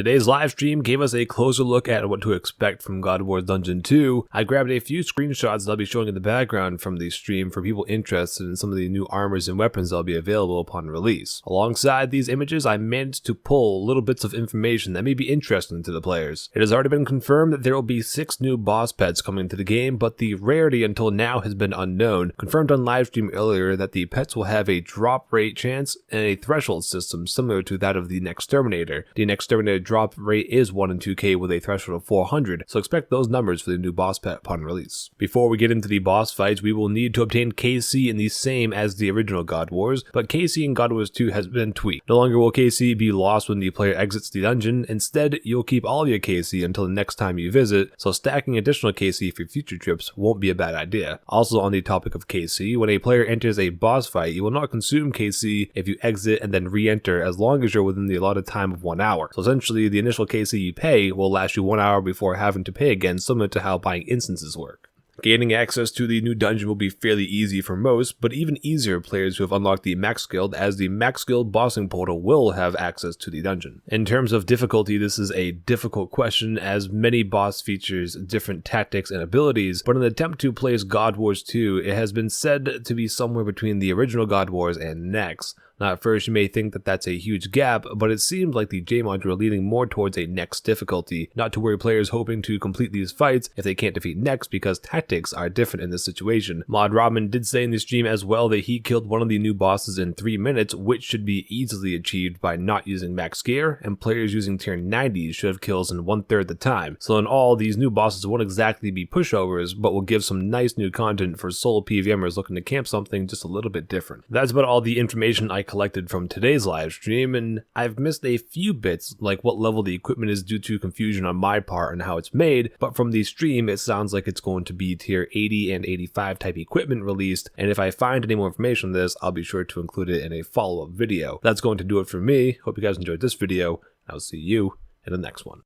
Today's live stream gave us a closer look at what to expect from God of War Dungeon 2. I grabbed a few screenshots that I'll be showing in the background from the stream for people interested in some of the new armors and weapons that will be available upon release. Alongside these images, I managed to pull little bits of information that may be interesting to the players. It has already been confirmed that there will be 6 new boss pets coming to the game, but the rarity until now has been unknown. Confirmed on livestream earlier that the pets will have a drop rate chance and a threshold system similar to that of the Exterminator. The Exterminator drop rate is 1 in 2k with a threshold of 400, so expect those numbers for the new boss pet upon release. Before we get into the boss fights, we will need to obtain KC in the same as the original God Wars, but KC in God Wars 2 has been tweaked. No longer will KC be lost when the player exits the dungeon. Instead, you'll keep all of your KC until the next time you visit, so stacking additional KC for future trips won't be a bad idea. Also on the topic of KC, when a player enters a boss fight, you will not consume KC if you exit and then re-enter as long as you're within the allotted time of 1 hour. So essentially, the initial KC you pay will last you 1 hour before having to pay again, similar to how buying instances work. Gaining access to the new dungeon will be fairly easy for most, but even easier players who have unlocked the Max Guild, as the Max Guild bossing portal will have access to the dungeon. In terms of difficulty, this is a difficult question as many boss features different tactics and abilities, but in an attempt to place God Wars 2, it has been said to be somewhere between the original God Wars and Next. Now at first you may think that that's a huge gap, but it seems like the J-mods are leaning more towards a Next difficulty, not to worry players hoping to complete these fights if they can't defeat Next because tactics are different in this situation. Mod Robin did say in the stream as well that he killed one of the new bosses in 3 minutes, which should be easily achieved by not using max gear, and players using tier 90s should have kills in 1/3 the time. So in all, these new bosses won't exactly be pushovers, but will give some nice new content for solo PvMers looking to camp something just a little bit different. That's about all the information I collected from today's live stream, and I've missed a few bits like what level the equipment is due to confusion on my part and how it's made, but from the stream it sounds like it's going to be tier 80 and 85 type equipment released, and if I find any more information on this, I'll be sure to include it in a follow-up video. That's going to do it for me. Hope you guys enjoyed this video. I'll see you in the next one.